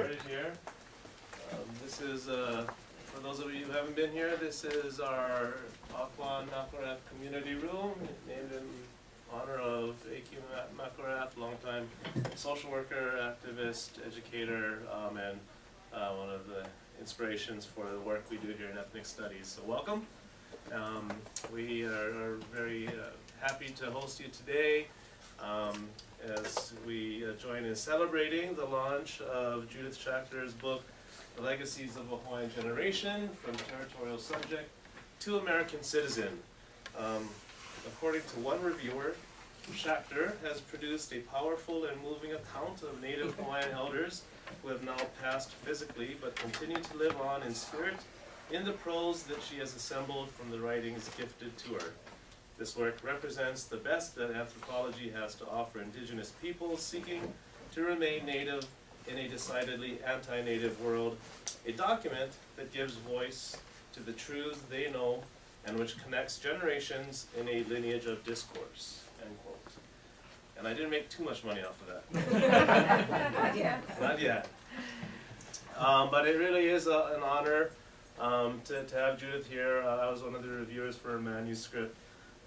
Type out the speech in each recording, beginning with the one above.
started here. This is, for those of you who haven't been here, this is our Akwan Makorath Community Room, named in honor of A.Q. Makorath, longtime social worker, activist, educator, and one of the inspirations for the work we do here in ethnic studies. So welcome. We are very happy to host you today as we join in celebrating the launch of Judith Schachter's book, The Legacies of a Hawaiian Generation, From Territorial Subject to American Citizen. According to one reviewer, Schacter has produced a powerful and moving account of Native Hawaiian elders who have now passed physically but continue to live on in spirit in the prose that she has assembled from the writings gifted to her. This work represents the best that anthropology has to offer indigenous peoples seeking to remain native in a decidedly anti-native world, a document that gives voice to the truths they know and which connects generations in a lineage of discourse, end quote. And I didn't make too much money off of that. Not yet. Not yet. But it really is an honor to have Judith here. I was one of the reviewers for her manuscript,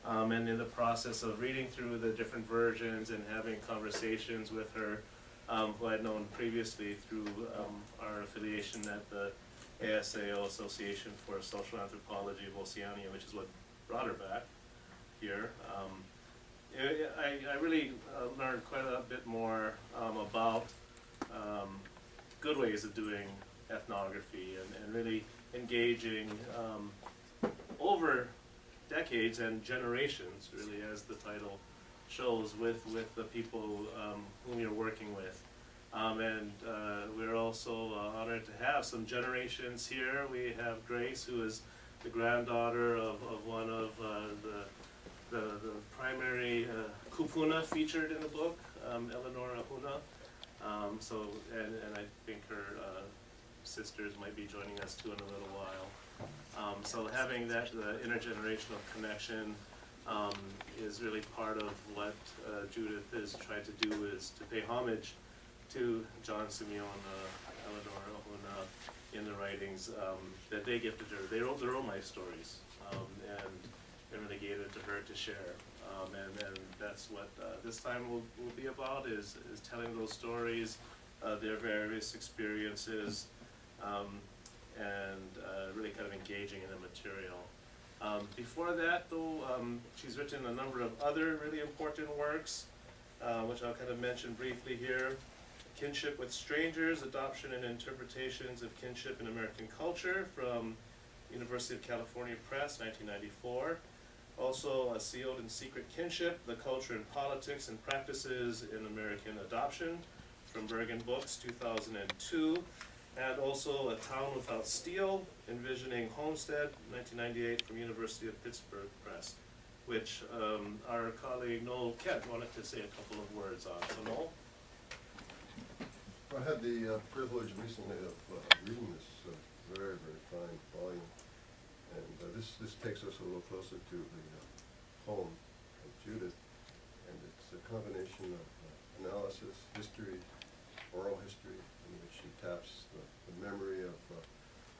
and in the process of reading through the different versions and having conversations with her, who I'd known previously through our affiliation at the ASAO, Association for Social Anthropology of Oceania, which is what brought her back here. I really learned quite a bit more about good ways of doing ethnography and really engaging over decades and generations, really, as the title shows, with the people whom you're working with. And we're also honored to have some generations here. We have Grace, who is the granddaughter of one of the primary kupuna featured in the book, Eleanor Ahuna. And I think her sisters might be joining us too in a little while. So having that intergenerational connection is really part of what Judith is trying to do, is to pay homage to John Simeon, Eleanor Ahuna, in the writings that they gifted her. They wrote their own life stories and really gave it to her to share. And that's what this time will be about, is telling those stories, their various experiences, and really kind of engaging in the material. Before that, though, she's written a number of other really important works, which I'll kind of mention briefly here. Kinship with Strangers, Adoption and Interpretations of Kinship in American Culture, from University of California Press, 1994. Also, A Sealed and Secret Kinship, The Culture and Politics and Practices in American Adoption, from Berghahn Books, 2002. And also A Town Without Steel, Envisioning Homestead, 1998, from University of Pittsburgh Press, which our colleague Noel Kent wanted to say a couple of words on. So Noel? I had the privilege recently of reading this very, very fine volume, and this takes us a little closer to the home of Judith, and it's a combination of analysis, history, oral history, in which she taps the memory of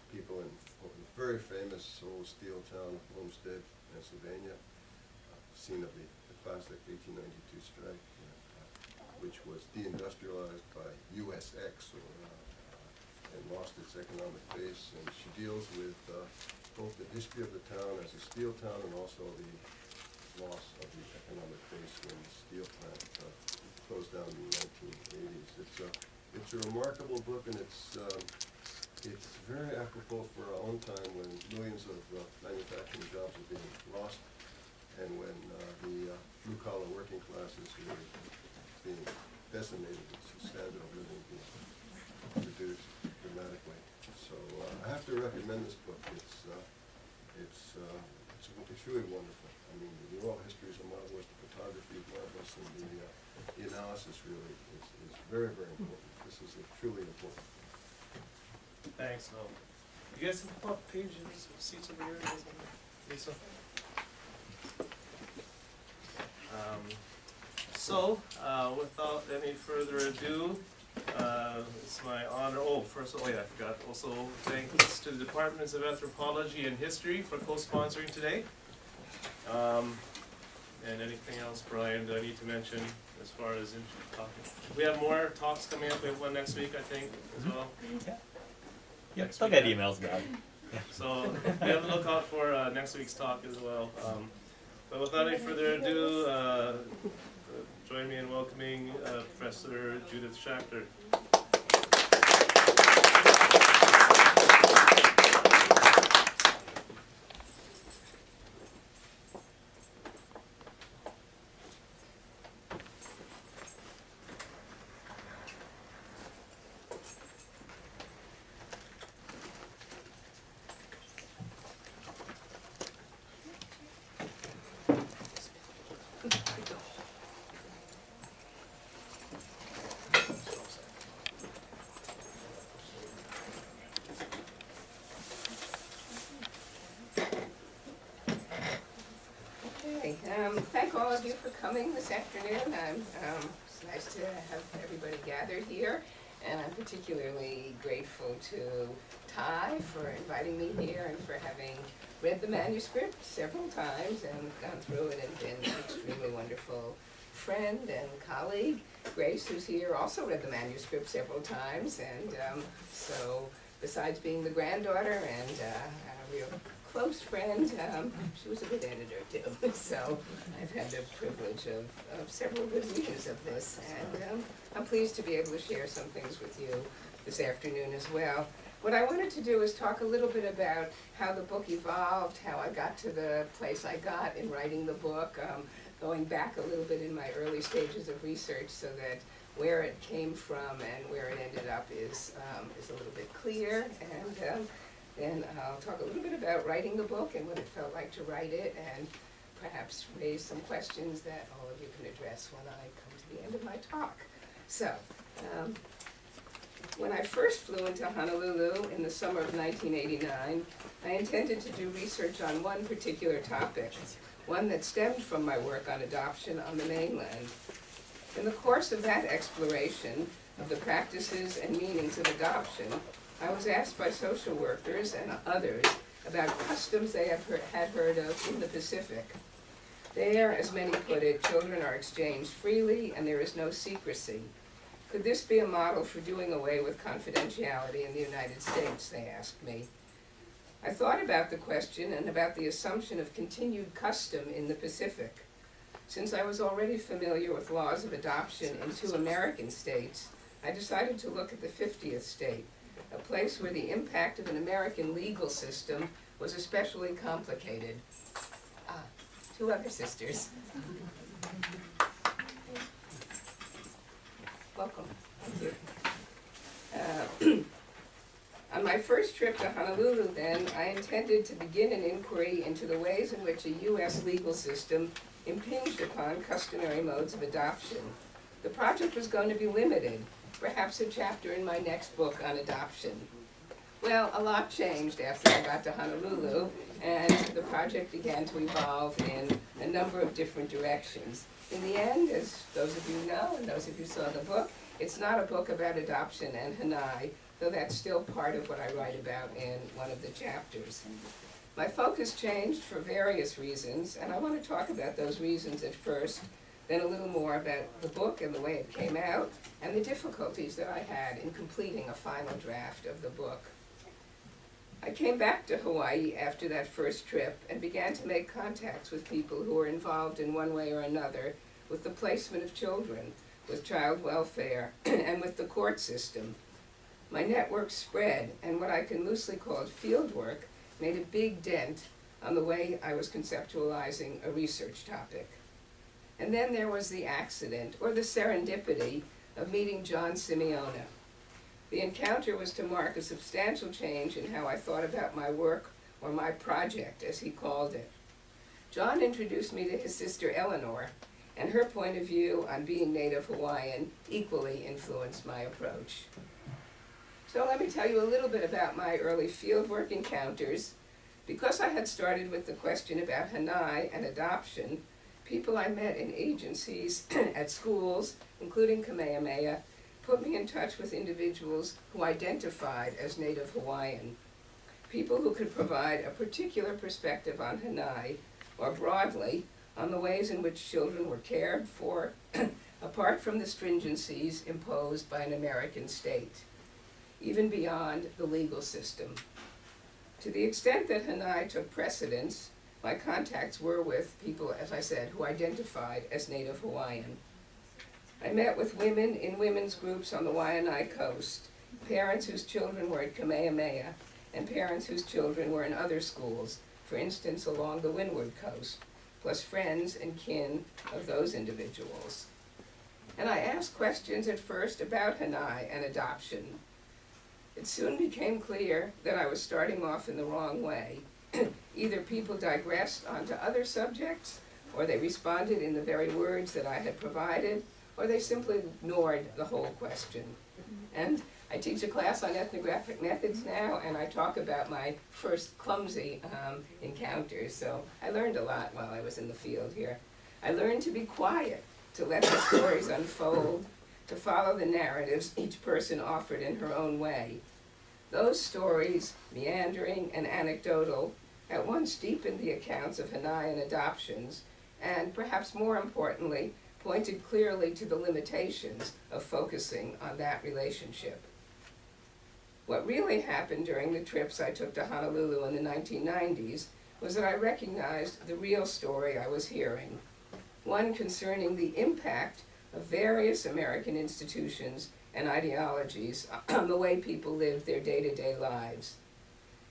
people in what was a very famous old steel town, Homestead, Pennsylvania, scene of the classic 1892 strike, which was deindustrialized by USX, and lost its economic base. And she deals with both the history of the town as a steel town and also the loss of the economic base when the steel plant closed down in the 1980s. It's a remarkable book, and it's very apropos for our own time, when millions of manufacturing jobs are being lost, and when the blue-collar working class is really being decimated. Its standard of living being reduced dramatically. So I have to recommend this book. It's really wonderful. I mean, the oral histories are marvelous, the photography is marvelous, and the analysis really is very, very important. This is truly important. Thanks, Noel. You guys can pull up pages, seats over here, Lisa. So, without any further ado, It's my honor, I forgot also thanks to the Departments of Anthropology and History for co-sponsoring today. And anything else, Brian, that I need to mention as far as talking? We have more talks coming up. We have one next week, I think, as well. Yeah, still get emails about it. So be on the lookout for next week's talk as well. But without any further ado, join me in welcoming Professor Judith Schacter. Thank all of you for coming this afternoon. It's nice to have everybody gathered here, and I'm particularly grateful to Ty for inviting me here and for having read the manuscript several times and gone through it and been an extremely wonderful friend and colleague. Grace, who's here, also read the manuscript several times, and so besides being the granddaughter and a real close friend, she was a good editor too. So I've had the privilege of several good readings of this, and I'm pleased to be able to share some things with you this afternoon as well. What I wanted to do is talk a little bit about how the book evolved, how I got to the place I got in writing the book, going back a little bit in my early stages of research so that where it came from and where it ended up is a little bit clear, and then I'll talk a little bit about writing the book and what it felt like to write it, and perhaps raise some questions that all of you can address when I come to the end of my talk. So, when I first flew into Honolulu in the summer of 1989, I intended to do research on one particular topic, one that stemmed from my work on adoption on the mainland. In the course of that exploration of the practices and meanings of adoption, I was asked by social workers and others about customs they had heard of in the Pacific. There, as many put it, children are exchanged freely and there is no secrecy. Could this be a model for doing away with confidentiality in the United States, they asked me. I thought about the question and about the assumption of continued custom in the Pacific. Since I was already familiar with laws of adoption in 2 American states, I decided to look at the 50th state, a place where the impact of an American legal system was especially complicated. 2 other sisters. Welcome. Thank you. On my first trip to Honolulu then, I intended to begin an inquiry into the ways in which a U.S. legal system impinged upon customary modes of adoption. The project was going to be limited, perhaps a chapter in my next book on adoption. Well, a lot changed after I got to Honolulu, and the project began to evolve in a number of different directions. In the end, as those of you know, and those of you saw the book, it's not a book about adoption and Hanai, though that's still part of what I write about in one of the chapters. My focus changed for various reasons, and I want to talk about those reasons at first, then a little more about the book and the way it came out, and the difficulties that I had in completing a final draft of the book. I came back to Hawaii after that first trip and began to make contacts with people who were involved in one way or another with the placement of children, with child welfare, and with the court system. My network spread, and what I can loosely call fieldwork made a big dent on the way I was conceptualizing a research topic. And then there was the accident, or the serendipity, of meeting John Simeona. The encounter was to mark a substantial change in how I thought about my work, or my project, as he called it. John introduced me to his sister Eleanor, and her point of view on being Native Hawaiian equally influenced my approach. So let me tell you a little bit about my early fieldwork encounters. Because I had started with the question about Hanai and adoption, people I met in agencies, at schools, including Kamehameha, put me in touch with individuals who identified as Native Hawaiian, people who could provide a particular perspective on Hanai, or broadly, on the ways in which children were cared for, apart from the stringencies imposed by an American state, even beyond the legal system. To the extent that Hanai took precedence, my contacts were with people, as I said, who identified as Native Hawaiian. I met with women in women's groups on the Waianae Coast, parents whose children were at Kamehameha, and parents whose children were in other schools, for instance, along the Windward Coast, plus friends and kin of those individuals. And I asked questions at first about Hanai and adoption. It soon became clear that I was starting off in the wrong way. Either people digressed onto other subjects, or they responded in the very words that I had provided, or they simply ignored the whole question. And I teach a class on ethnographic methods now, and I talk about my first clumsy encounters, so I learned a lot while I was in the field here. I learned to be quiet, to let the stories unfold, to follow the narratives each person offered in her own way. Those stories, meandering and anecdotal, at once deepened the accounts of Hanaian adoptions, and perhaps more importantly, pointed clearly to the limitations of focusing on that relationship. What really happened during the trips I took to Honolulu in the 1990s was that I recognized the real story I was hearing, one concerning the impact of various American institutions and ideologies on the way people lived their day-to-day lives.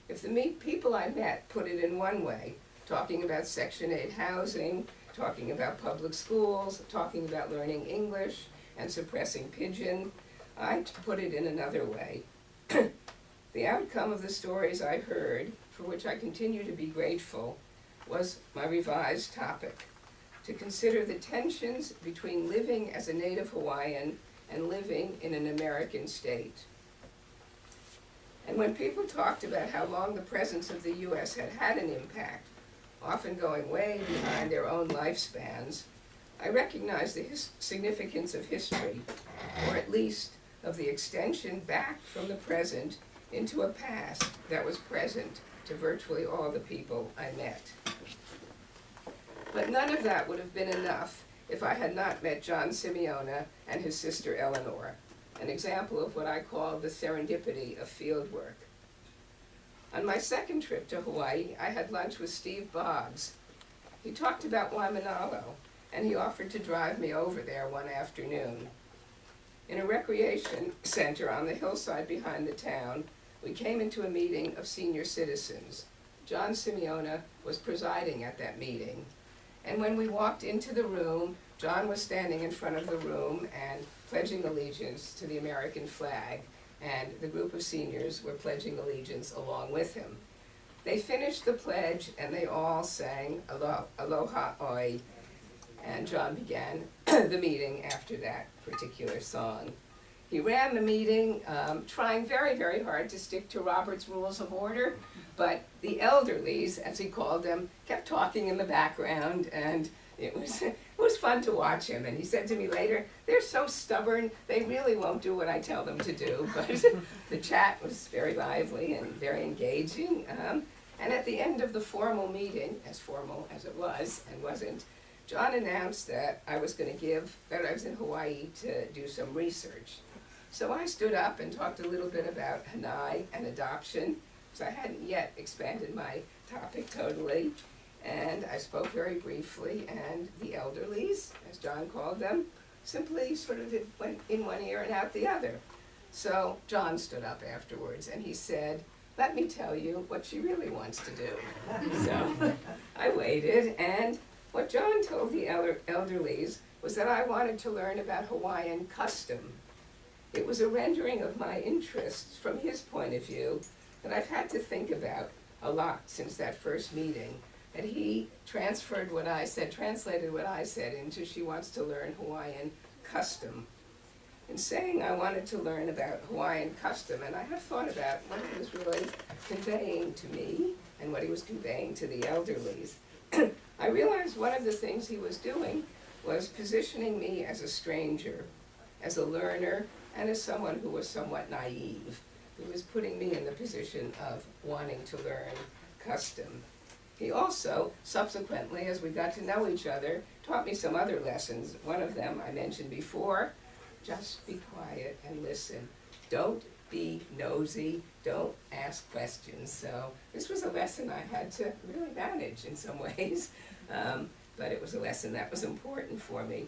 If the people I met put it in one way, talking about Section 8 housing, talking about public schools, talking about learning English and suppressing Pidgin, I put it in another way. The outcome of the stories I heard, for which I continue to be grateful, was my revised topic: to consider the tensions between living as a Native Hawaiian and living in an American state. And when people talked about how long the presence of the U.S. had had an impact, often going way behind their own lifespans, I recognized the significance of history, or at least of the extension back from the present into a past that was present to virtually all the people I met. But none of that would have been enough if I had not met John Simeona and his sister Eleanor, an example of what I call the serendipity of fieldwork. On my second trip to Hawaii, I had lunch with Steve Boggs. He talked about Waimanalo, and he offered to drive me over there one afternoon. In a recreation center on the hillside behind the town, we came into a meeting of senior citizens. John Simeona was presiding at that meeting. And when we walked into the room, John was standing in front of the room and pledging allegiance to the American flag, and the group of seniors were pledging allegiance along with him. They finished the pledge and they all sang Aloha Oi, and John began the meeting after that particular song. He ran the meeting, trying very, very hard to stick to Robert's Rules of Order, but the elderlies, as he called them, kept talking in the background, and it was fun to watch him. And he said to me later, they're so stubborn, they really won't do what I tell them to do. But the chat was very lively and very engaging. And at the end of the formal meeting, as formal as it was and wasn't, John announced that I was in Hawaii to do some research. So I stood up and talked a little bit about Hanai and adoption, because I hadn't yet expanded my topic totally. And I spoke very briefly, and the elderlies, as John called them, simply sort of went in one ear and out the other. So John stood up afterwards and he said, "Let me tell you what she really wants to do." So I waited, and what John told the elderlies was that I wanted to learn about Hawaiian custom. It was a rendering of my interests from his point of view that I've had to think about a lot since that first meeting. And he translated what I said into she wants to learn Hawaiian custom. In saying I wanted to learn about Hawaiian custom, and I have thought about what he was really conveying to me and what he was conveying to the elderlies, I realized one of the things he was doing was positioning me as a stranger, as a learner and as someone who was somewhat naive, who was putting me in the position of wanting to learn custom. He also, subsequently, as we got to know each other, taught me some other lessons. One of them I mentioned before: just be quiet and listen. Don't be nosy, don't ask questions. So this was a lesson I had to really manage in some ways, but it was a lesson that was important for me.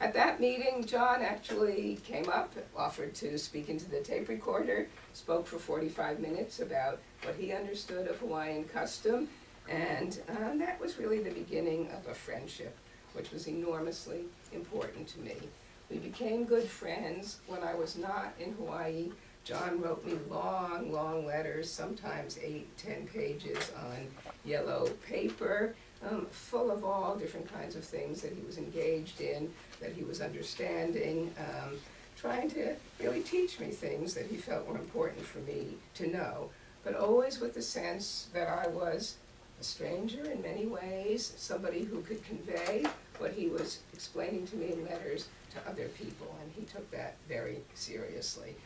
At that meeting, John actually came up, offered to speak into the tape recorder, spoke for 45 minutes about what he understood of Hawaiian custom, and that was really the beginning of a friendship, which was enormously important to me. We became good friends. When I was not in Hawaii, John wrote me long, long letters, sometimes 8-10 pages on yellow paper, full of all different kinds of things that he was engaged in, that he was understanding, trying to really teach me things that he felt were important for me to know, but always with the sense that I was a stranger in many ways, somebody who could convey what he was explaining to me in letters to other people, and he took that very seriously.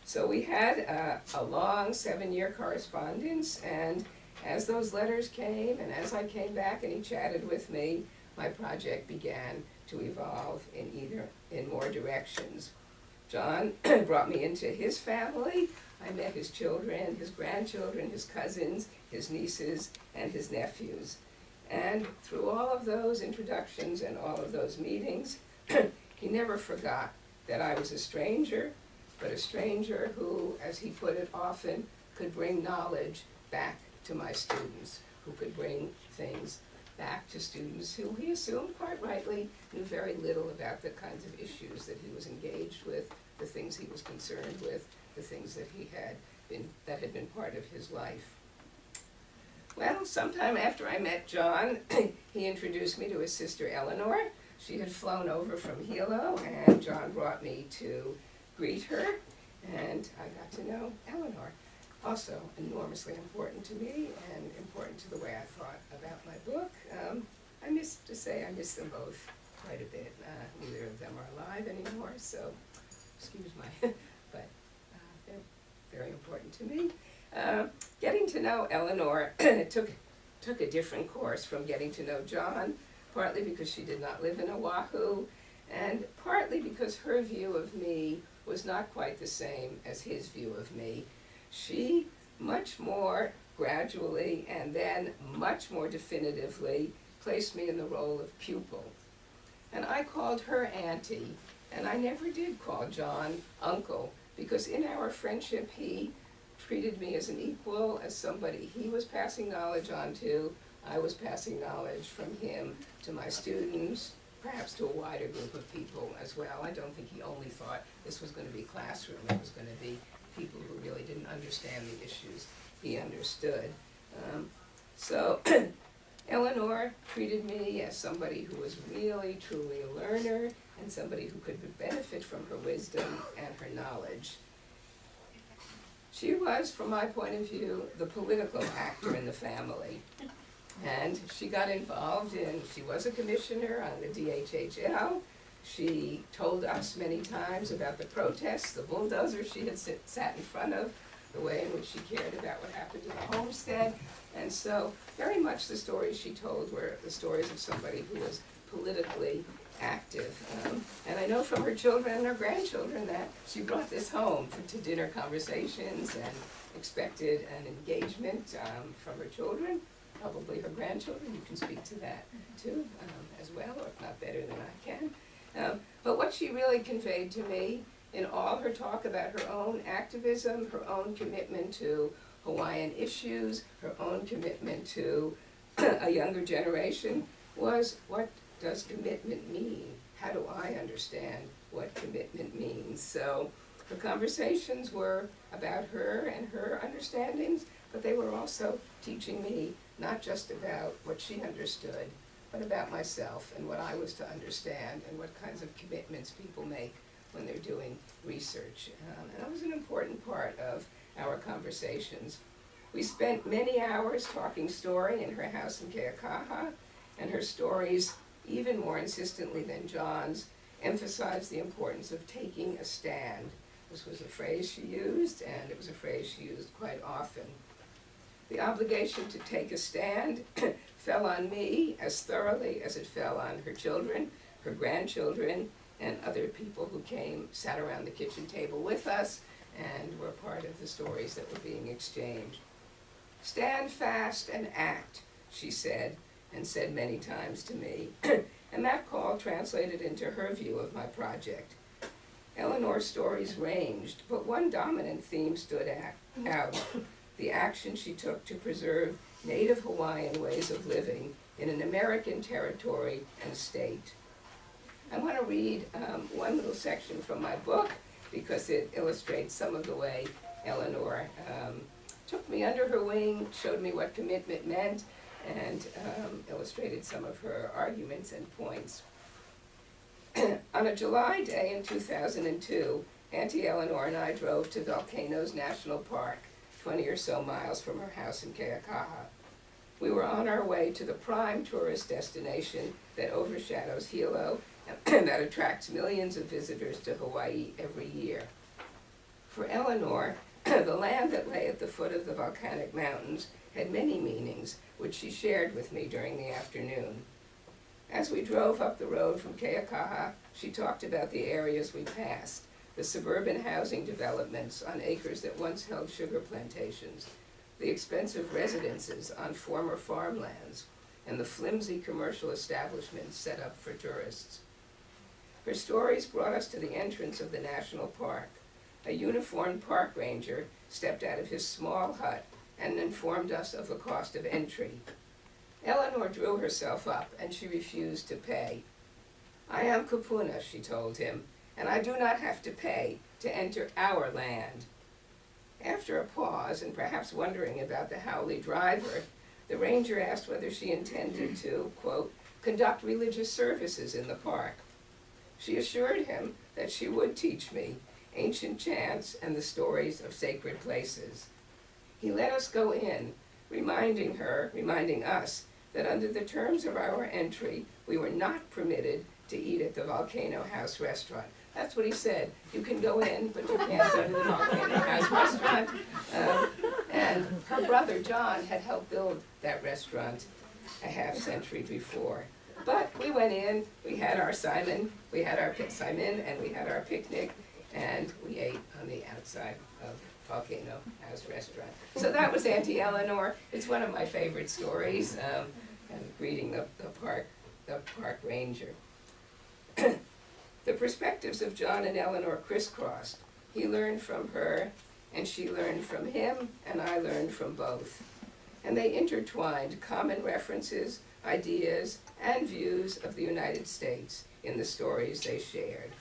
So we had a long 7-year correspondence, and as those letters came, and as I came back and he chatted with me, my project began to evolve in more directions. John brought me into his family. I met his children, his grandchildren, his cousins, his nieces, and his nephews. And through all of those introductions and all of those meetings, he never forgot that I was a stranger, but a stranger who, as he put it often, could bring knowledge back to my students, who could bring things back to students who he assumed, quite rightly, knew very little about the kinds of issues that he was engaged with, the things he was concerned with, the things that had been part of his life. Well, sometime after I met John, he introduced me to his sister Eleanor. She had flown over from Hilo, and John brought me to greet her, and I got to know Eleanor. Also enormously important to me and important to the way I thought about my book. I miss them both quite a bit. Neither of them are alive anymore, so excuse my, but they're very important to me. Getting to know Eleanor took a different course from getting to know John, partly because she did not live in Oahu, and partly because her view of me was not quite the same as his view of me. She much more gradually and then much more definitively placed me in the role of pupil. And I called her auntie, and I never did call John uncle, because in our friendship he treated me as an equal, as somebody he was passing knowledge on to. I was passing knowledge from him to my students, perhaps to a wider group of people as well. I don't think he only thought this was going to be classroom. It was going to be people who really didn't understand the issues he understood. So Eleanor treated me as somebody who was really, truly a learner, and somebody who could benefit from her wisdom and her knowledge. She was, from my point of view, the political actor in the family. And she got involved she was a commissioner on the DHHL. She told us many times about the protests, the bulldozers she had sat in front of, the way in which she cared about what happened to the homestead. And so very much the stories she told were the stories of somebody who was politically active. And I know from her children and her grandchildren that she brought this home to dinner conversations and expected an engagement from her children, probably her grandchildren. You can speak to that too as well, or if not better than I can. But what she really conveyed to me in all her talk about her own activism, her own commitment to Hawaiian issues, her own commitment to a younger generation, was, what does commitment mean? How do I understand what commitment means? So the conversations were about her and her understandings, but they were also teaching me not just about what she understood, but about myself and what I was to understand and what kinds of commitments people make when they're doing research. And that was an important part of our conversations. We spent many hours talking story in her house in Keakaha, and her stories, even more insistently than John's, emphasized the importance of taking a stand. This was a phrase she used, and it was a phrase she used quite often. The obligation to take a stand fell on me as thoroughly as it fell on her children, her grandchildren, and other people who sat around the kitchen table with us, and were part of the stories that were being exchanged. "Stand fast and act," she said, and said many times to me, and that call translated into her view of my project. Eleanor's stories ranged, but one dominant theme stood out, the action she took to preserve Native Hawaiian ways of living in an American territory and state. I want to read one little section from my book because it illustrates some of the way Eleanor took me under her wing, showed me what commitment meant, and illustrated some of her arguments and points. On a July day in 2002, Auntie Eleanor and I drove to Volcanoes National Park, 20 or so miles from her house in Keakaha. We were on our way to the prime tourist destination that overshadows Hilo and that attracts millions of visitors to Hawaii every year. For Eleanor, the land that lay at the foot of the volcanic mountains had many meanings, which she shared with me during the afternoon. As we drove up the road from Keakaha, she talked about the areas we passed, the suburban housing developments on acres that once held sugar plantations, the expensive residences on former farmlands, and the flimsy commercial establishments set up for tourists. Her stories brought us to the entrance of the national park. A uniformed park ranger stepped out of his small hut and informed us of the cost of entry. Eleanor drew herself up, and she refused to pay. "I am Kupuna," she told him, "and I do not have to pay to enter our land." After a pause, and perhaps wondering about the Howley driver, the ranger asked whether she intended to, quote, "conduct religious services in the park." She assured him that she would teach me ancient chants and the stories of sacred places. He let us go in, reminding us that under the terms of our entry, we were not permitted to eat at the Volcano House restaurant. That's what he said. You can go in, but you can't go to the Volcano House restaurant. And her brother, John, had helped build that restaurant a half century before. But we went in, we had our Simon, and we had our picnic, and we ate on the outside of Volcano House restaurant. So that was Auntie Eleanor. It's one of my favorite stories, and greeting the park ranger. The perspectives of John and Eleanor crisscrossed. He learned from her, and she learned from him, and I learned from both. And they intertwined common references, ideas, and views of the United States in the stories they shared.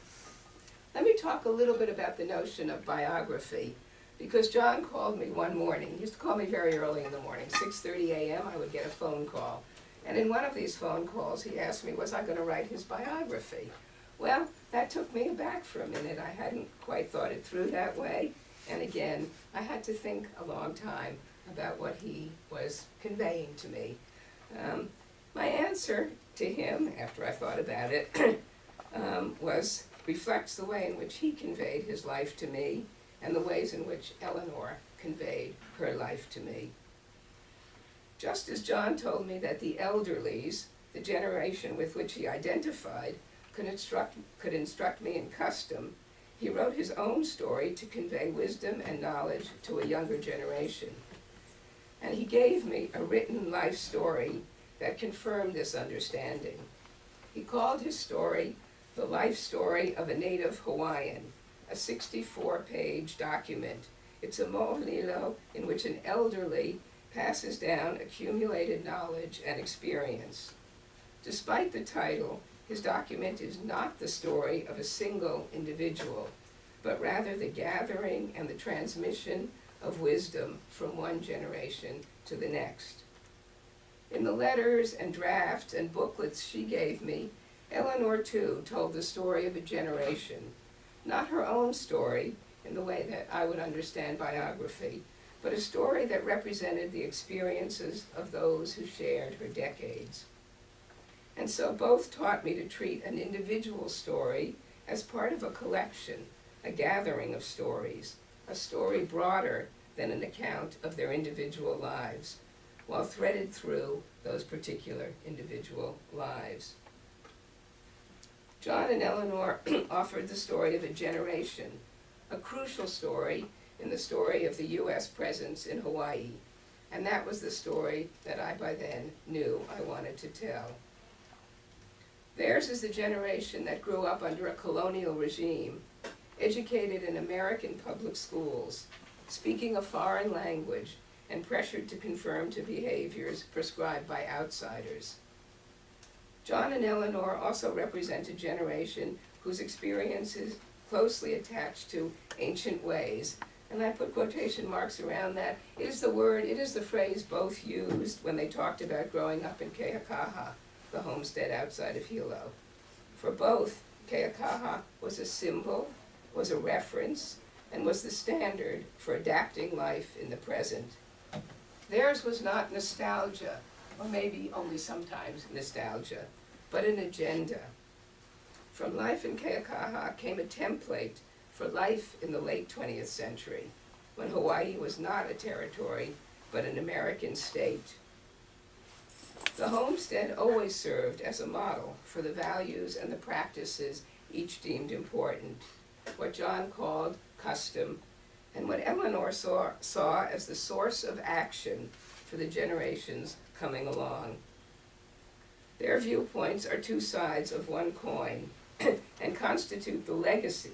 Let me talk a little bit about the notion of biography, because John called me one morning. He used to call me very early in the morning, 6:30 a.m. I would get a phone call. And in one of these phone calls, he asked me, was I going to write his biography? Well, that took me aback for a minute. I hadn't quite thought it through that way. And again, I had to think a long time about what he was conveying to me. My answer to him, after I thought about it, reflects the way in which he conveyed his life to me and the ways in which Eleanor conveyed her life to me. Just as John told me that the elderlies, the generation with which he identified, could instruct me in custom, he wrote his own story to convey wisdom and knowledge to a younger generation. And he gave me a written life story that confirmed this understanding. He called his story The Life Story of a Native Hawaiian, a 64-page document. It's a mo'olilo in which an elderly passes down accumulated knowledge and experience. Despite the title, his document is not the story of a single individual, but rather the gathering and the transmission of wisdom from one generation to the next. In the letters and drafts and booklets she gave me, Eleanor, too, told the story of a generation, not her own story in the way that I would understand biography, but a story that represented the experiences of those who shared her decades. And so both taught me to treat an individual story as part of a collection, a gathering of stories, a story broader than an account of their individual lives, while threaded through those particular individual lives. John and Eleanor offered the story of a generation, a crucial story in the story of the U.S. presence in Hawaii, and that was the story that I by then knew I wanted to tell. Theirs is the generation that grew up under a colonial regime, educated in American public schools, speaking a foreign language, and pressured to conform to behaviors prescribed by outsiders. John and Eleanor also represent a generation whose experiences closely attached to ancient ways, and I put quotation marks around that. It is the phrase both used when they talked about growing up in Keakaha, the homestead outside of Hilo. For both, Keakaha was a symbol, was a reference, and was the standard for adapting life in the present. Theirs was not nostalgia, or maybe only sometimes nostalgia, but an agenda. From life in Keakaha came a template for life in the late 20th century, when Hawaii was not a territory, but an American state. The homestead always served as a model for the values and the practices each deemed important, what John called custom, and what Eleanor saw as the source of action for the generations coming along. Their viewpoints are two sides of one coin and constitute the legacies,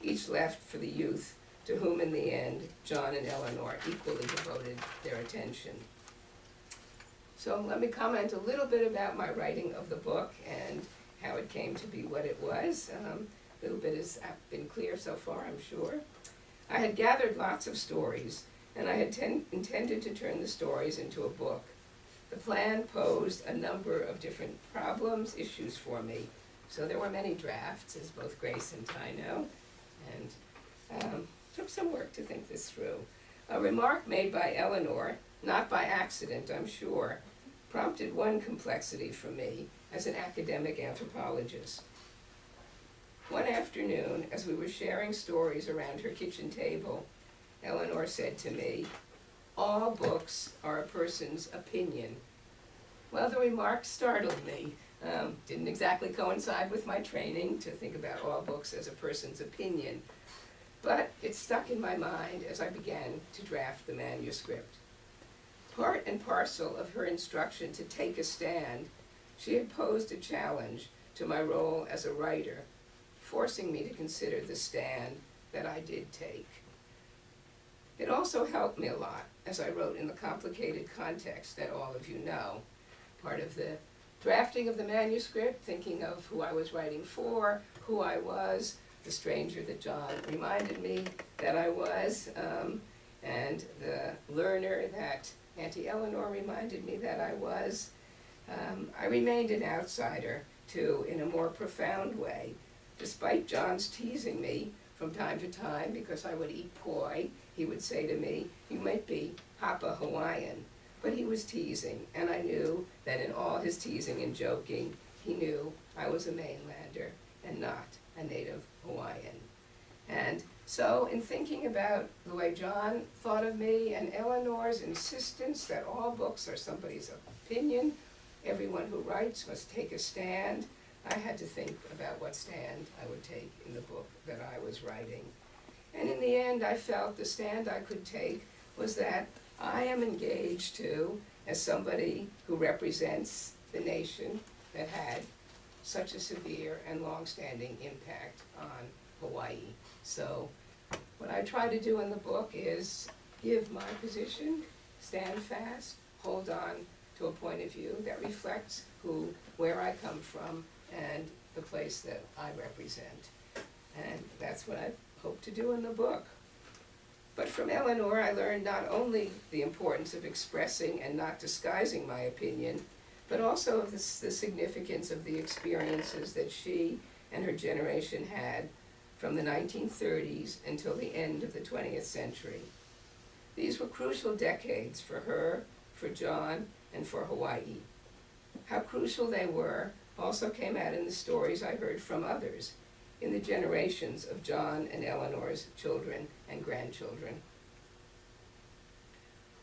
each left for the youth, to whom in the end John and Eleanor equally devoted their attention. So let me comment a little bit about my writing of the book and how it came to be what it was. A little bit has been clear so far, I'm sure. I had gathered lots of stories, and I had intended to turn the stories into a book. The plan posed a number of different problems, issues for me. So there were many drafts, as both Grace and Ty know, and took some work to think this through. A remark made by Eleanor, not by accident, I'm sure, prompted one complexity for me as an academic anthropologist. One afternoon, as we were sharing stories around her kitchen table, Eleanor said to me, "All books are a person's opinion." Well, the remark startled me. Didn't exactly coincide with my training to think about all books as a person's opinion, but it stuck in my mind as I began to draft the manuscript. Part and parcel of her instruction to take a stand, she had posed a challenge to my role as a writer, forcing me to consider the stand that I did take. It also helped me a lot as I wrote in the complicated context that all of you know. Part of the drafting of the manuscript, thinking of who I was writing for, who I was, the stranger that John reminded me that I was, and the learner that Auntie Eleanor reminded me that I was. I remained an outsider, too, in a more profound way, despite John's teasing me from time to time because I would eat poi. He would say to me, "You might be Papa Hawaiian," but he was teasing, and I knew that in all his teasing and joking, he knew I was a mainlander and not a native Hawaiian. And so in thinking about the way John thought of me and Eleanor's insistence that all books are somebody's opinion, everyone who writes must take a stand, I had to think about what stand I would take in the book that I was writing. And in the end, I felt the stand I could take was that I am engaged too as somebody who represents the nation that had such a severe and long-standing impact on Hawaii. So what I try to do in the book is give my position, stand fast, hold on to a point of view that reflects where I come from and the place that I represent. And that's what I hope to do in the book. But from Eleanor, I learned not only the importance of expressing and not disguising my opinion, but also of the significance of the experiences that she and her generation had from the 1930s until the end of the 20th century. These were crucial decades for her, for John, and for Hawaii. How crucial they were also came out in the stories I heard from others, in the generations of John and Eleanor's children and grandchildren.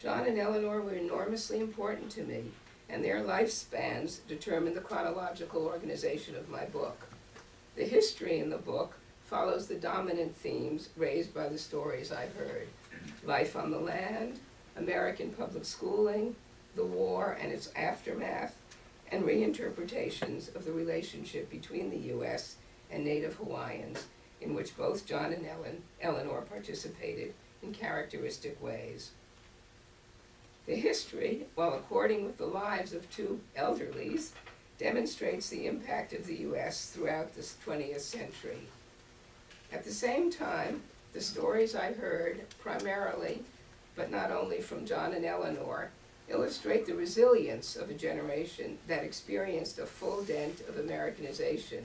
John and Eleanor were enormously important to me, and their lifespans determine the chronological organization of my book. The history in the book follows the dominant themes raised by the stories I heard: life on the land, American public schooling, the war and its aftermath, and reinterpretations of the relationship between the U.S. and Native Hawaiians, in which both John and Eleanor participated in characteristic ways. The history, while according with the lives of two elderlies, demonstrates the impact of the U.S. throughout the 20th century. At the same time, the stories I heard, primarily, but not only from John and Eleanor, illustrate the resilience of a generation that experienced a full dent of Americanization.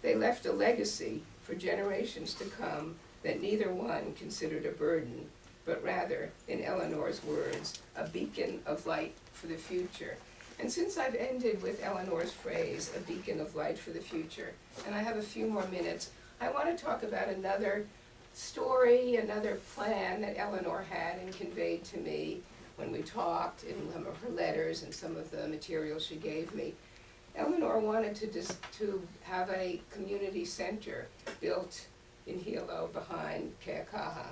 They left a legacy for generations to come that neither one considered a burden, but rather, in Eleanor's words, a beacon of light for the future. And since I've ended with Eleanor's phrase, a beacon of light for the future, and I have a few more minutes, I want to talk about another story, another plan that Eleanor had and conveyed to me when we talked in some of her letters and some of the material she gave me. Eleanor wanted to have a community center built in Hilo behind Keakaha,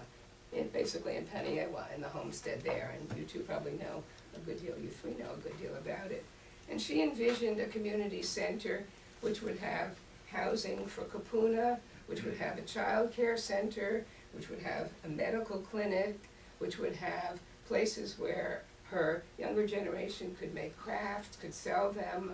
basically in Paniewa, in the homestead there, and you two probably know a good deal, you three know a good deal about it. And she envisioned a community center which would have housing for kapuna, which would have a child care center, which would have a medical clinic, which would have places where her younger generation could make crafts, could sell them,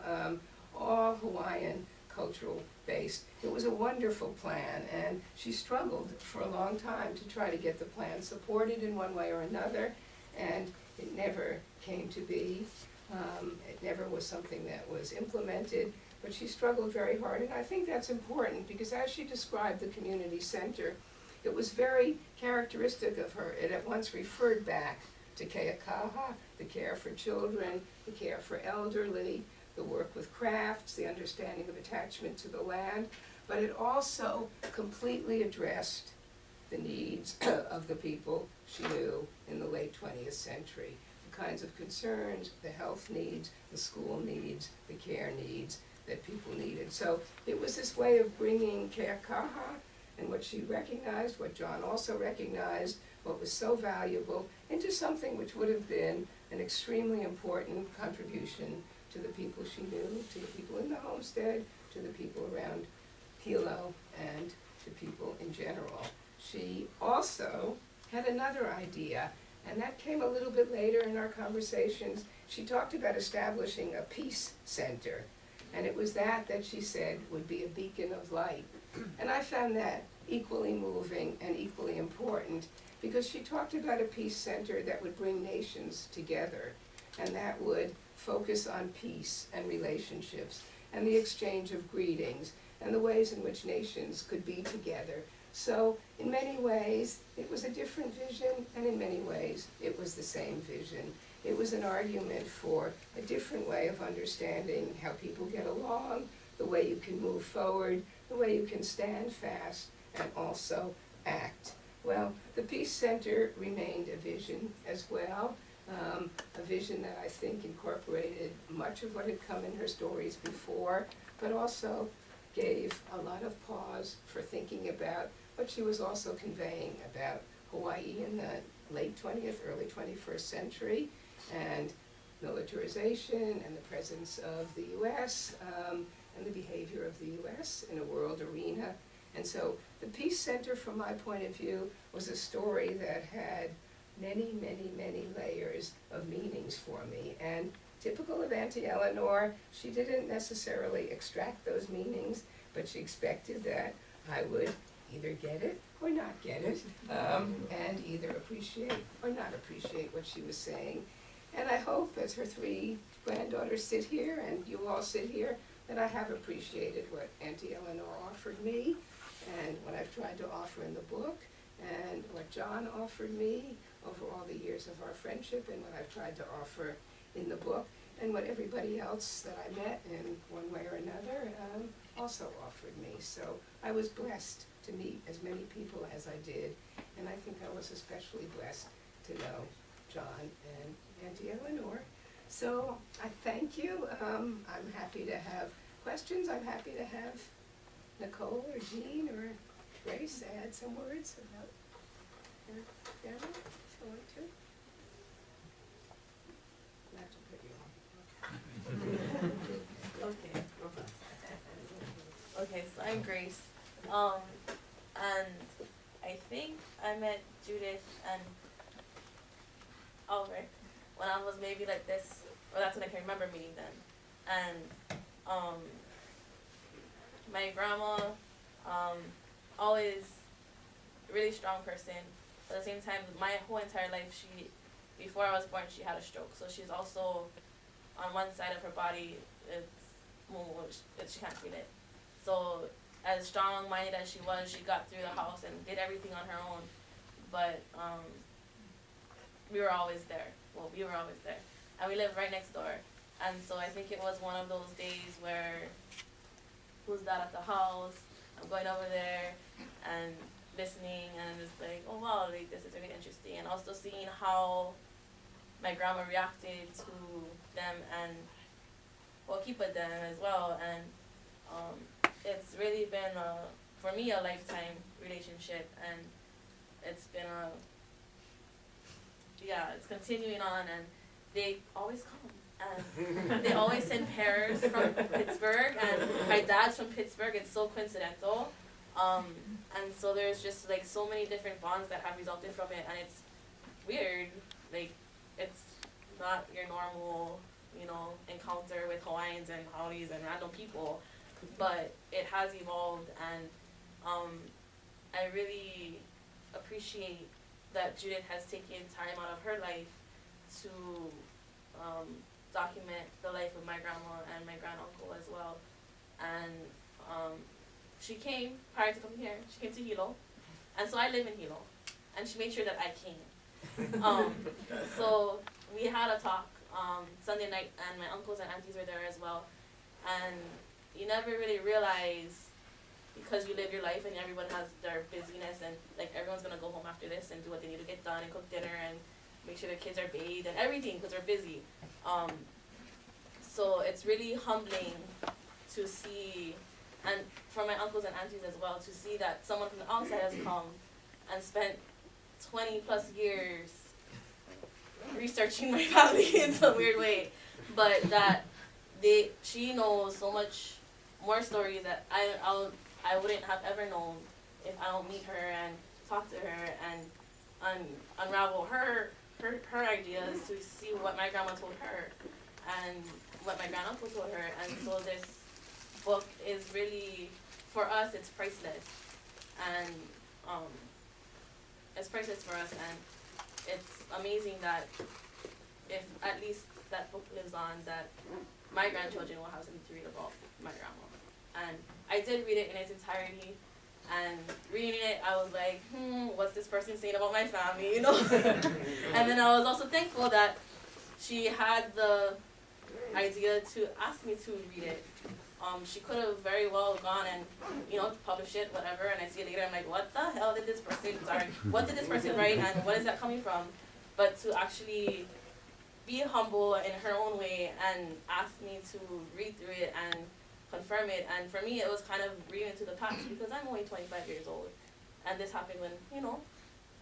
all Hawaiian cultural based. It was a wonderful plan, and she struggled for a long time to try to get the plan supported in one way or another, and it never came to be. It never was something that was implemented, but she struggled very hard, and I think that's important because as she described the community center, it was very characteristic of her. It at once referred back to Keakaha, the care for children, the care for elderly, the work with crafts, the understanding of attachment to the land, but it also completely addressed the needs of the people she knew in the late 20th century, the kinds of concerns, the health needs, the school needs, the care needs that people needed. So it was this way of bringing Keakaha and what she recognized, what John also recognized, what was so valuable, into something which would have been an extremely important contribution to the people she knew, to the people in the homestead, to the people around Hilo, and to people in general. She also had another idea, and that came a little bit later in our conversations. She talked about establishing a peace center, and it was that she said would be a beacon of light. And I found that equally moving and equally important, because she talked about a peace center that would bring nations together, and that would focus on peace and relationships and the exchange of greetings and the ways in which nations could be together. So in many ways, it was a different vision, and in many ways, it was the same vision. It was an argument for a different way of understanding how people get along, the way you can move forward, the way you can stand fast and also act. Well, the Peace Center remained a vision as well, a vision that I think incorporated much of what had come in her stories before, but also gave a lot of pause for thinking about what she was also conveying about Hawaii in the late 20th, early 21st century, and militarization and the presence of the U.S. And the behavior of the U.S. in a world arena. And so the Peace Center, from my point of view, was a story that had many, many, many layers of meanings for me. And typical of Auntie Eleanor, she didn't necessarily extract those meanings, but she expected that I would either get it or not get it, and either appreciate or not appreciate what she was saying. And I hope, as her three granddaughters sit here and you all sit here, that I have appreciated what Auntie Eleanor offered me, and what I've tried to offer in the book, and what John offered me over all the years of our friendship, and what I've tried to offer in the book. and what everybody else that I met in one way or another also offered me. So I was blessed to meet as many people as I did, and I think I was especially blessed to know John and Auntie Eleanor. So I thank you. I'm happy to have questions. I'm happy to have Nicole or Jean or Grace add some words about your family, if you want to. Not to put you on. Okay. Okay, so I'm Grace. And I think I met Judith and Albert when I was maybe like this, or that's when I can remember meeting them. And my grandma, always a really strong person, but at the same time, my whole entire life, before I was born, she had a stroke. So she's also, on one side of her body, she can't feel it. So as strong-minded as she was, she got through the house and did everything on her own. But we were always there. Well, we were always there. And we lived right next door. And so I think it was one of those days where, who's that at the house? I'm going over there and listening, and it's like, oh wow, like, this is really interesting. And also seeing how my grandma reacted to them, and well, keep with them as well. And it's really been, for me, a lifetime relationship, and it's been it's continuing on, and they always come. And they always send pairs from Pittsburgh, and my dad's from Pittsburgh. It's so coincidental. And so there's just like so many different bonds that have resulted from it, and it's weird. Like, it's not your normal, encounter with Hawaiians and Hawaii and random people, but it has evolved, and I really appreciate that Judith has taken time out of her life to document the life of my grandma and my granduncle as well. And she came, prior to coming here, she came to Hilo, and so I live in Hilo, and she made sure that I came. So we had a talk Sunday night, and my uncles and aunties were there as well, and you never really realize, because you live your life and everyone has their busyness, and like everyone's gonna go home after this and do what they need to get done and cook dinner and make sure their kids are bathed and everything because they're busy. So it's really humbling to see, and for my uncles and aunties as well, to see that someone from the outside has come and spent 20 plus years researching my family in some weird way, but that she knows so much more stories that I wouldn't have ever known if I don't meet her and talk to her and unravel her ideas to see what my grandma told her and what my granduncle told her. And so this book is really, for us, it's priceless. And it's priceless for us, and it's amazing that if at least that book lives on, that my grandchildren will have something to read about my grandma. And I did read it in its entirety, and reading it, I was like, what's this person saying about my family, And then I was also thankful that she had the idea to ask me to read it. She could have very well gone and, publish it, whatever, and I see it later, I'm like, what the hell did this person, what did this person write, and what is that coming from? But to actually be humble in her own way and ask me to read through it and confirm it. And for me, it was kind of reading into the past, because I'm only 25 years old, and this happened when,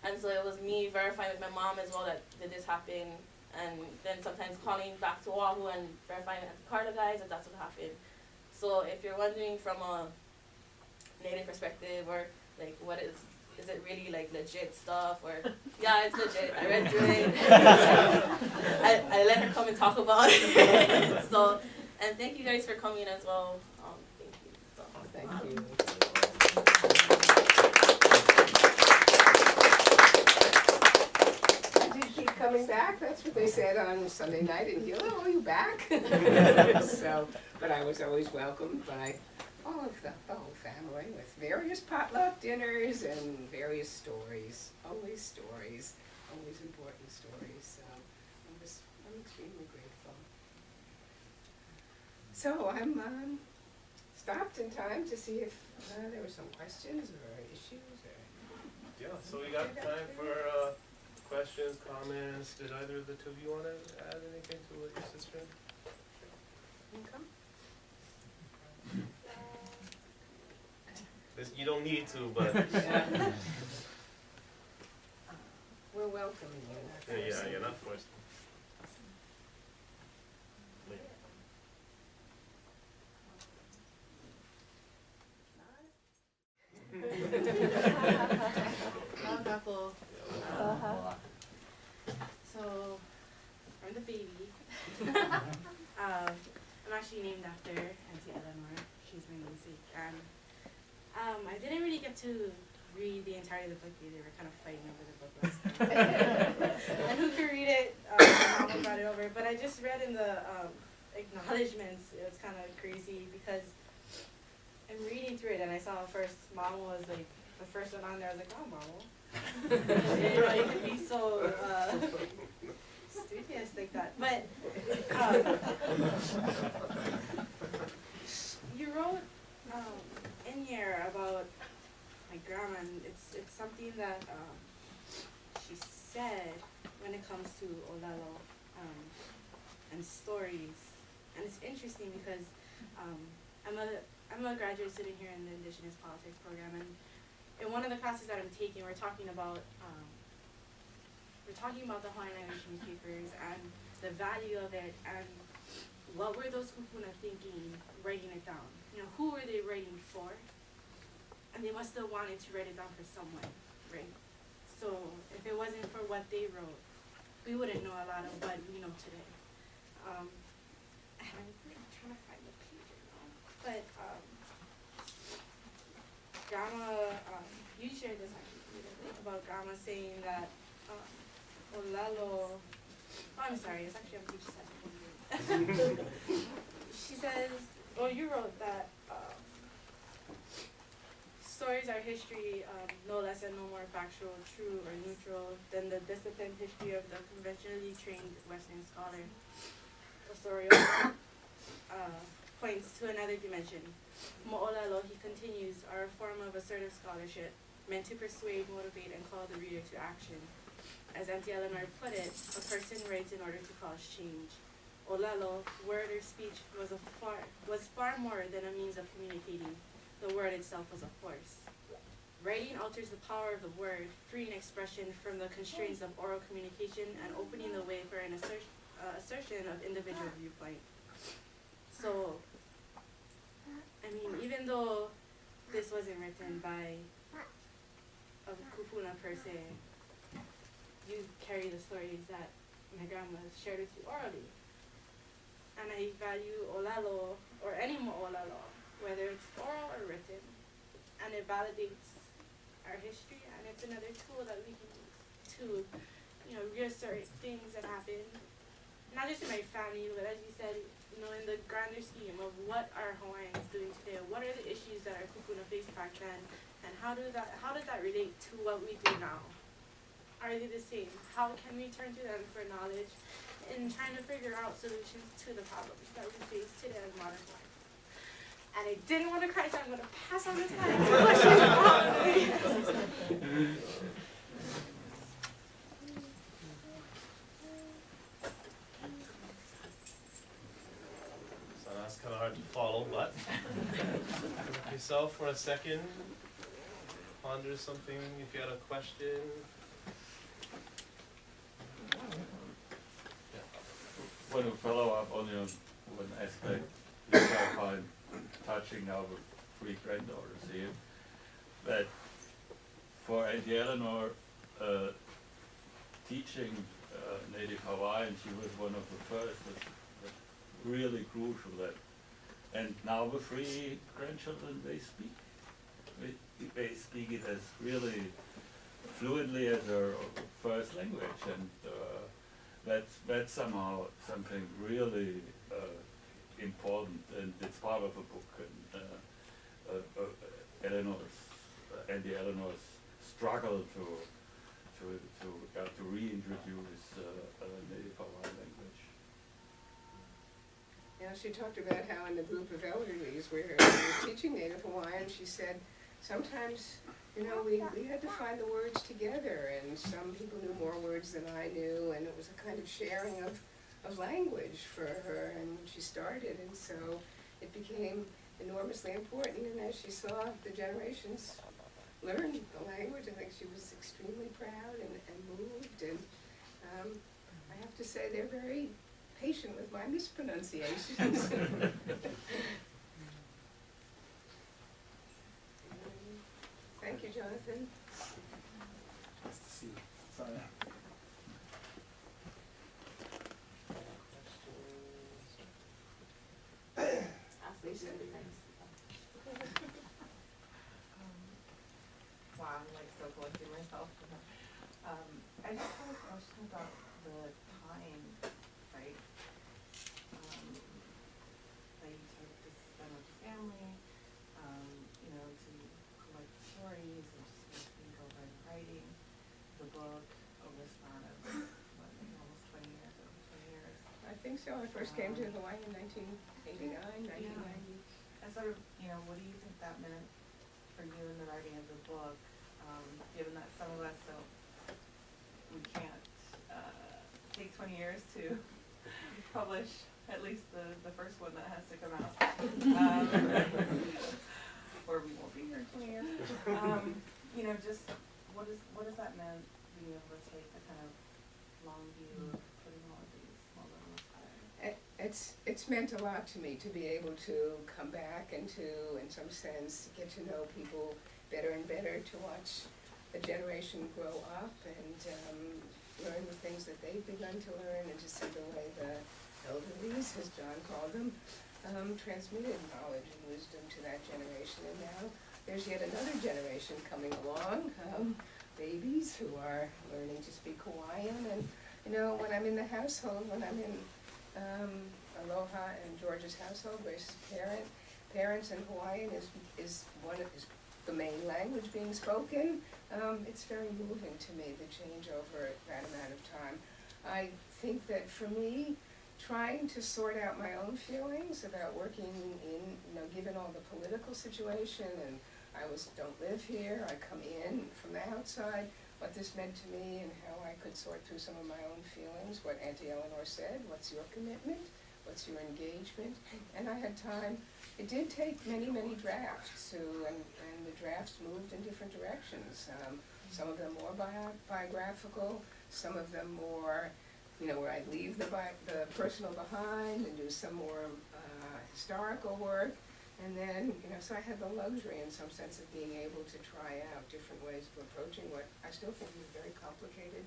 and so it was me verifying with my mom as well that did this happen, and then sometimes calling back to Oahu and verifying with the Carla guys that that's what happened. So if you're wondering from a Native perspective, or like what is it really like legit stuff, or yeah, it's legit, I read through it. I let her come and talk about it. So, and thank you guys for coming as well. Thank you. So, Thank you. Did you keep coming back? That's what they said on Sunday night in Hilo. Oh, you back? So, but I was always welcomed by all of the whole family with various potluck dinners and various stories. Always stories, always important stories. So I'm extremely grateful. So I'm stopped in time to see if there were some questions or issues or. Yeah, so we got time for questions, comments. Did either of the two of you want to add anything to what your sister? You don't need to, but We're welcoming you. yeah, you're not forced. Couple. So, I'm the baby. I'm actually named after Auntie Eleanor. She's my namesake. And I didn't really get to read the entirety of the book. They were kind of fighting over the book last time. And who could read it? My mama brought it over. But I just read in the acknowledgements. It was kind of crazy because I'm reading through it and I saw first Mama was like the first one on there. I was like, oh, Mama. You know, you could be so studious like that. But you wrote in here about my grandma, and it's something that she said when it comes to Olelo and stories. And it's interesting because I'm a graduate student here in the Indigenous Politics program, and in one of the classes that I'm taking, we're talking about the Hawaiian language newspapers and the value of it, and what were those kupuna thinking, writing it down? You know, who were they writing for? And they must have wanted to write it down for someone, right? So if it wasn't for what they wrote, we wouldn't know a lot of what we know today. And I'm trying to find the page right now, but Grandma, you shared this actually about Grandma saying that Olelo, I'm sorry, it's actually on page 7. She says, you wrote that stories are history, no less and no more factual, true, or neutral than the disciplined history of the conventionally trained Western scholar. Osorio points to another dimension. Mo'olelo, he continues, are a form of assertive scholarship meant to persuade, motivate, and call the reader to action. As Auntie Eleanor put it, a person writes in order to cause change. Olelo, word or speech, was far more than a means of communicating. The word itself was a force. Writing alters the power of the word, freeing expression from the constraints of oral communication and opening the way for an assertion of individual viewpoint. So, I mean, even though this wasn't written by a kupuna per se, you carry the stories that my grandma shared with you orally. And I value olelo, or any mo'olelo, whether it's oral or written, and it validates our history, and it's another tool that we can use to, reassert things that happened, not just in my family, but as you said, in the grander scheme of what are Hawaiians doing today, what are the issues that our kupuna faced back then, and how does that relate to what we do now? Are they the same? How can we turn to them for knowledge in trying to figure out solutions to the problems that we face today as modern Hawaiians? And I didn't want to cry, so I'm going to pass on the time to questions. So that's kind of hard to follow, but look yourself for a second. Ponder something if you had a question. Want to follow up on your one aspect which I find touching now with 3 granddaughters here, that for Auntie Eleanor, teaching Native Hawaiian, she was one of the first. That's really crucial. And now the 3 grandchildren, they speak it as really fluently as their first language, and that's somehow something really important, and it's part of a book. And Auntie Eleanor's struggle to reintroduce Native Hawaiian language. You know, she talked about how in the group of elderlies where she was teaching Native Hawaiian, she said, sometimes, you know, we had to find the words together, and some people knew more words than I knew, and it was a kind of sharing of language for her, and when she started, and so it became enormously important, and as she saw the generations learn the language, I think she was extremely proud and moved, and I have to say they're very patient with my mispronunciations. Thank you, Jonathan. Nice to see you. Sorry. Lisa? Wow, I'm like so collecting myself. I just had a question about the time, right? That you took to spend with your family, you know, to collect stories and just think over and writing the book over the span of, what, maybe almost 20 years, over 20 years. I think so. I first came to Hawaii in 1989, 1990. And sort of, you know, what do you think that meant for you in the writing of the book, given that some of us we can't take 20 years to publish at least the first one that has to come out, or we won't be here in 20 years. You know, just what does that mean, being able to take the kind of long view of putting all of these small little together? It's meant a lot to me to be able to come back and to, in some sense, get to know people better and better, to watch a generation grow up and learn the things that they've begun to learn, and to see the way the elderlies, as John called them, transmitted knowledge and wisdom to that generation. And now there's yet another generation coming along, babies who are learning to speak Hawaiian. And you know, when I'm in the household, when I'm in Aloha and George's household, Grace's parents, and Hawaiian is the main language being spoken. It's very moving to me, the change over that amount of time. I think that for me, trying to sort out my own feelings about working in, you know, given all the political situation, and I don't live here, I come in from the outside, what this meant to me and how I could sort through some of my own feelings, what Auntie Eleanor said, what's your commitment, what's your engagement, and I had time. It did take many, many drafts and the drafts moved in different directions. Some of them more biographical, some of them more, you know, where I'd leave the personal behind and do some more historical work. And then, you know, so I had the luxury in some sense of being able to try out different ways of approaching what I still think is very complicated,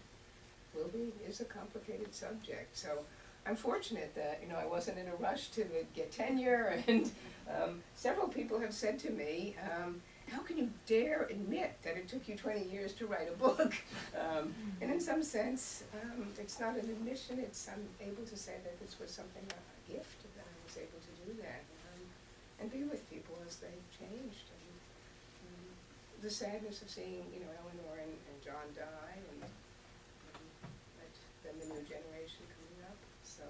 is a complicated subject. So I'm fortunate that, you know, I wasn't in a rush to get tenure, and several people have said to me, how can you dare admit that it took you 20 years to write a book? And in some sense, it's not an admission, I'm able to say that this was something, a gift, that I was able to do that. And be with people as they've changed. And the sadness of seeing, you know, Eleanor and John die, and then the new generation coming up. So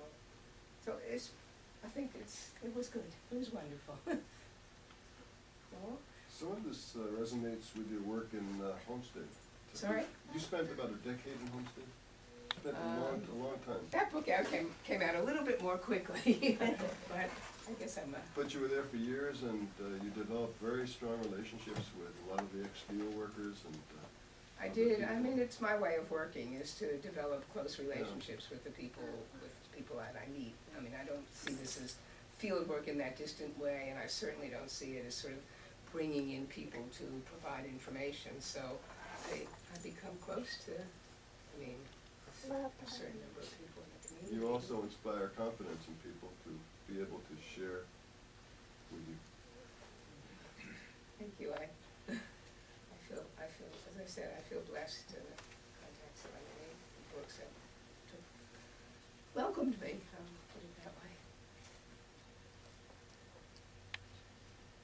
I think it was good. It was wonderful. Well, Some of this resonates with your work in Homestead. sorry? You spent about a decade in Homestead? Spent a long time. That book came out a little bit more quickly, but I guess I'm But you were there for years, and you developed very strong relationships with a lot of the ex-steel workers, and I did. I mean, it's my way of working, is to develop close relationships with the people that I meet. I mean, I don't see this as field work in that distant way, and I certainly don't see it as sort of bringing in people to provide information. So I become close to, I mean, a certain number of people in the community. you also inspire confidence in people to be able to share with you. Thank you. I feel, as I said, I feel blessed to the contacts that I made, the books that welcomed me, put it that way.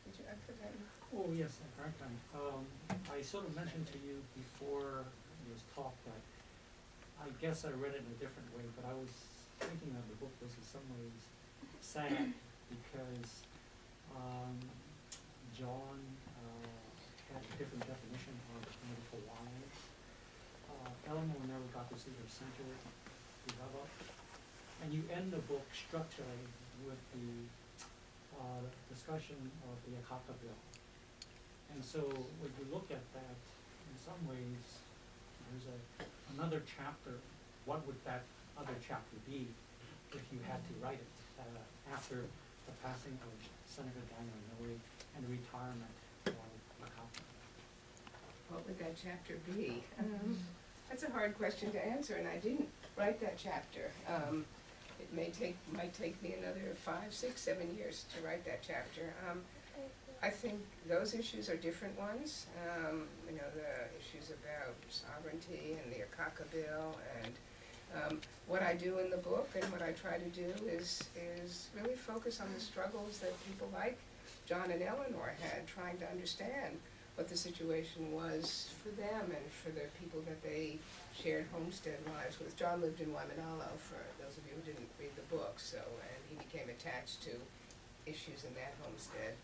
Did you, I put that in? Oh, yes, correct. I sort of mentioned to you before this talk that I guess I read it in a different way, but I was thinking that the book was in some ways sad because John had a different definition of Native Hawaiian. Eleanor never got to see her center develop. And you end the book structurally with the discussion of the Akaka Bill. And so when you look at that, in some ways, there's another chapter. What would that other chapter be if you had to write it after the passing of Senator Daniel Inouye and the retirement of Akaka? What would that chapter be? That's a hard question to answer, and I didn't write that chapter. It might take me another 5, 6, 7 years to write that chapter. I think those issues are different ones. The issues about sovereignty and the Akaka Bill, and what I do in the book and what I try to do is really focus on the struggles that people like John and Eleanor had, trying to understand what the situation was for them and for the people that they shared homestead lives with. John lived in Waimanalo, for those of you who didn't read the book, and he became attached to issues in that homestead.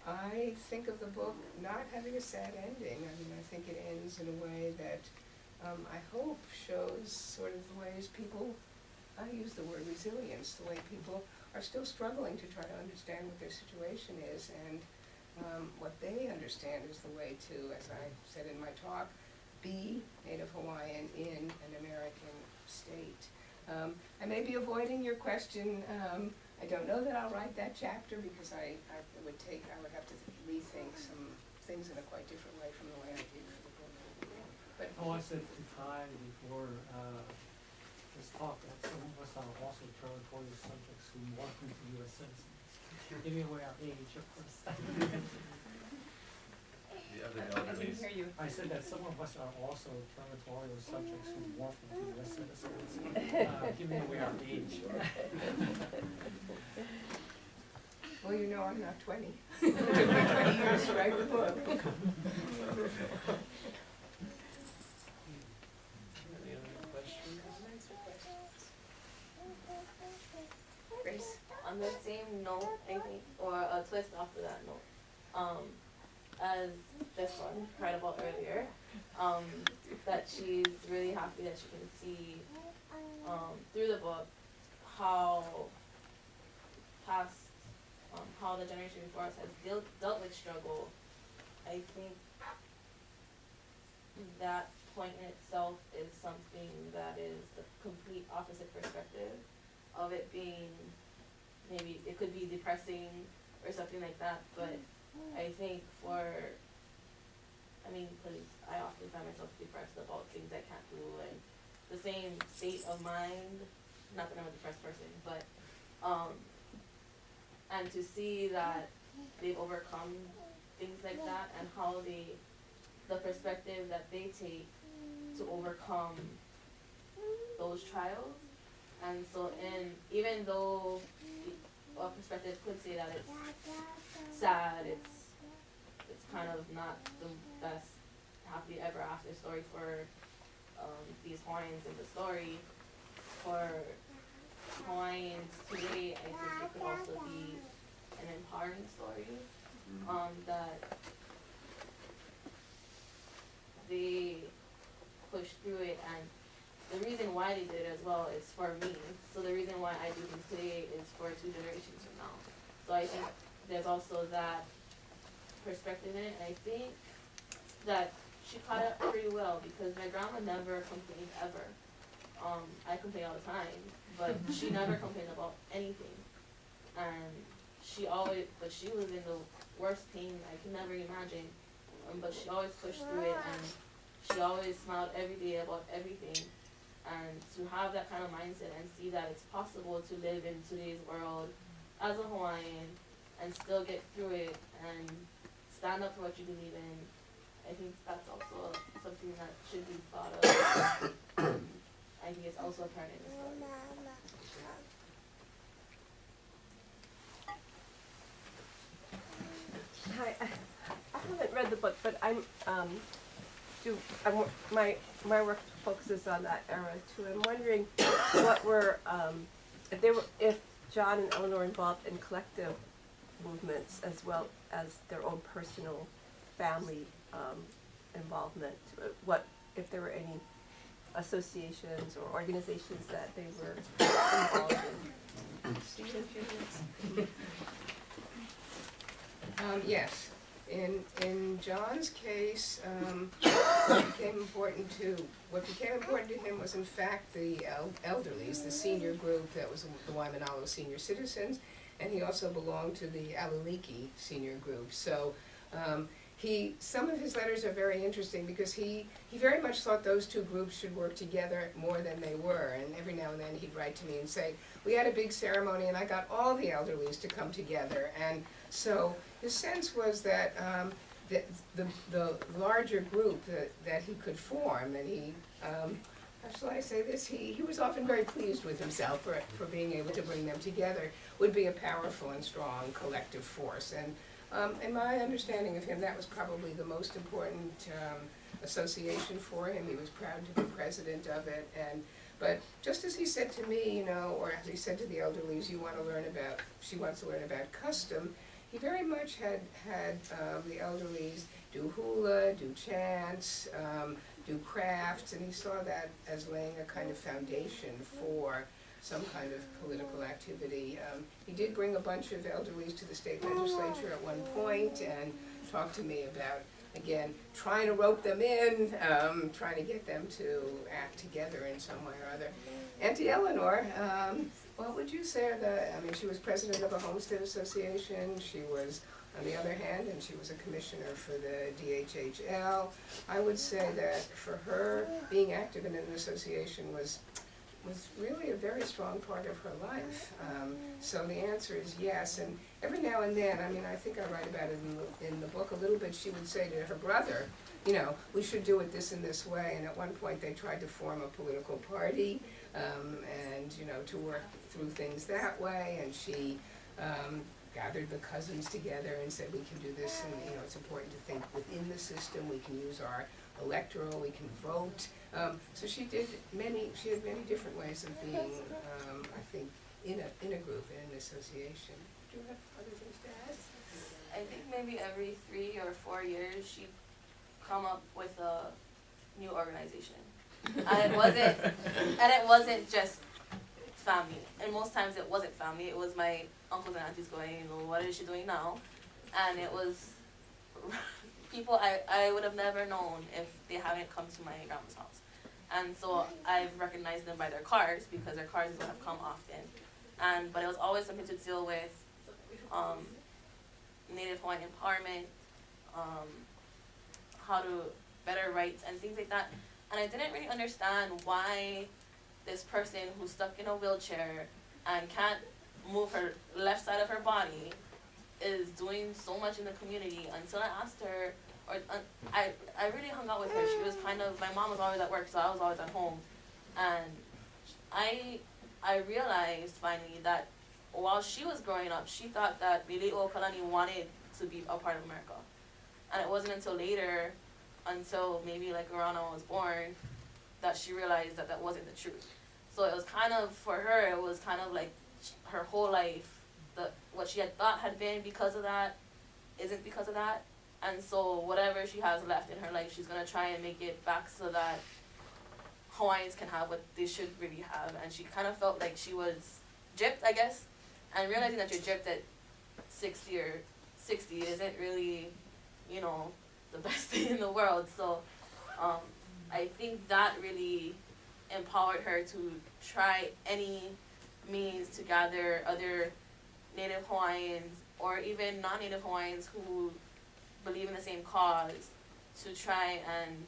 I think of the book not having a sad ending. I mean, I think it ends in a way that I hope shows sort of the ways people, I use the word resilience, the way people are still struggling to try to understand what their situation is, and what they understand is the way to, as I said in my talk, be Native Hawaiian in an American state. I may be avoiding your question. I don't know that I'll write that chapter because I would have to rethink some things in a quite different way from the way I did for the book. But I said to Ty before this talk that some of us are also territorial subjects who morph into U.S. citizens. Giving away our age, of course. The other I didn't hear you. I said that some of us are also territorial subjects who morph into U.S. citizens, giving away our age. well, you know, I'm not 20. It took me 20 years to write the book. Any other questions? Grace? On the same note, I think, or a twist after that note, as this one cried about earlier, that she's really happy that she can see through the book how how the generation before us has dealt with struggle. I think that point in itself is something that is the complete opposite perspective of it being, maybe it could be depressing or something like that, but I think because I often find myself depressed about things I can't do, and the same state of mind, not that I'm a depressed person, but and to see that they've overcome things like that, and how the perspective that they take to overcome those trials. And so even though a perspective could say that it's sad, it's kind of not the best happy ever after story for these Hawaiians in the story, for Hawaiians today, I think it could also be an empowering story, that they pushed through it, and the reason why they did it as well is for me. So the reason why I do things today is for 2 generations from now. So I think there's also that perspective in it, and I think that she caught up pretty well, because my grandma never complained ever. I complain all the time, but she never complained about anything. And she was in the worst pain I can never imagine, but she always pushed through it, and she always smiled every day about everything. And to have that kind of mindset and see that it's possible to live in today's world as a Hawaiian and still get through it and stand up for what you believe in, I think that's also something that should be thought of. I think it's also apparent in the story. Hi, I haven't read the book, but my work focuses on that era too. I'm wondering what were if John and Eleanor involved in collective movements as well as their own personal family involvement? What, if there were any associations or organizations that they were involved in? Yes. In John's case, what became important to him was in fact the elderlies, the senior group that was the Waimanalo Senior Citizens, and he also belonged to the Aluliki senior group. So some of his letters are very interesting because he very much thought those two groups should work together more than they were, and every now and then he'd write to me and say, we had a big ceremony and I got all the elderlies to come together. And so his sense was that the larger group that he could form, and he, how shall I say this, he was often very pleased with himself for being able to bring them together, would be a powerful and strong collective force. And in my understanding of him, that was probably the most important association for him. He was proud to be president of it. But just as he said to me, or as he said to the elderlies, she wants to learn about custom, he very much had the elderlies do hula, do chants, do crafts, and he saw that as laying a kind of foundation for some kind of political activity. He did bring a bunch of elderlies to the state legislature at one point and talked to me about, again, trying to rope them in, trying to get them to act together in some way or other. Auntie Eleanor, what would you say she was president of a homestead association. She was, on the other hand, and she was a commissioner for the DHHL. I would say that for her, being active in an association was really a very strong part of her life. So the answer is yes. And every now and then, I think I write about it in the book a little bit, she would say to her brother, we should do it this and this way. And at one point they tried to form a political party and, to work through things that way. And she gathered the cousins together and said, we can do this, and it's important to think within the system. We can use our electoral, we can vote. So she had many different ways of being, I think, in a group, in an association. Do you have other things to add? I think maybe every 3 or 4 years she'd come up with a new organization. And it wasn't just family. And most times it wasn't family. It was my uncles and aunties going, what is she doing now? And it was people I would have never known if they hadn't come to my grandma's house. And so I've recognized them by their cars, because their cars would have come often. But it was always something to deal with Native Hawaiian empowerment, how to better rights and things like that. And I didn't really understand why this person who's stuck in a wheelchair and can't move her left side of her body is doing so much in the community, until I asked her, I really hung out with her. She was my mom was always at work, so I was always at home. And I realized finally that while she was growing up, she thought that Lili'o Kalani wanted to be a part of America. And it wasn't until later, until maybe around when I was born, that she realized that that wasn't the truth. So it was for her, it was like her whole life, what she had thought had been because of that, isn't because of that. And so whatever she has left in her life, she's going to try and make it back so that Hawaiians can have what they should really have. And she felt like she was gypped, I guess. And realizing that you're gypped at 60 isn't really, the best thing in the world. So I think that really empowered her to try any means to gather other Native Hawaiians or even non-Native Hawaiians who believe in the same cause to try and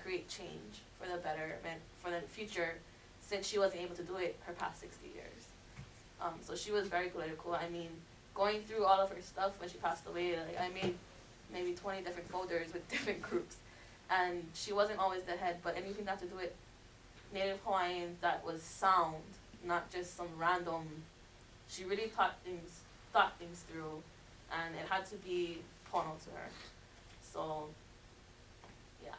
create change for the betterment, for the future, since she wasn't able to do it her past 60 years. So she was very political. Going through all of her stuff when she passed away, I made maybe 20 different folders with different groups. And she wasn't always the head, but anything that had to do with Native Hawaiians that was sound, not just some random, she really thought things through, and it had to be pono to her. So, yeah,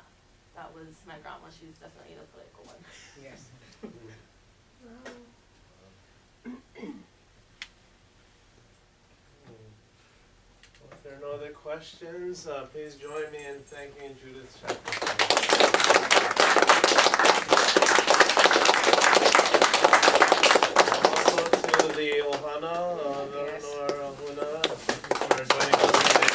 that was my grandma. She's definitely the political one. Yes. Wow. other questions, please join me in thanking Judith Schacter. Also to the Ohana, Yes. Veronor Huna, for joining us today.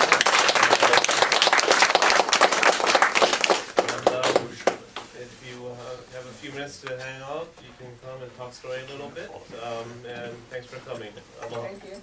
And if you have a few minutes to hang out, you can come and talk story a little bit. And thanks for coming. Aloha. Thank you.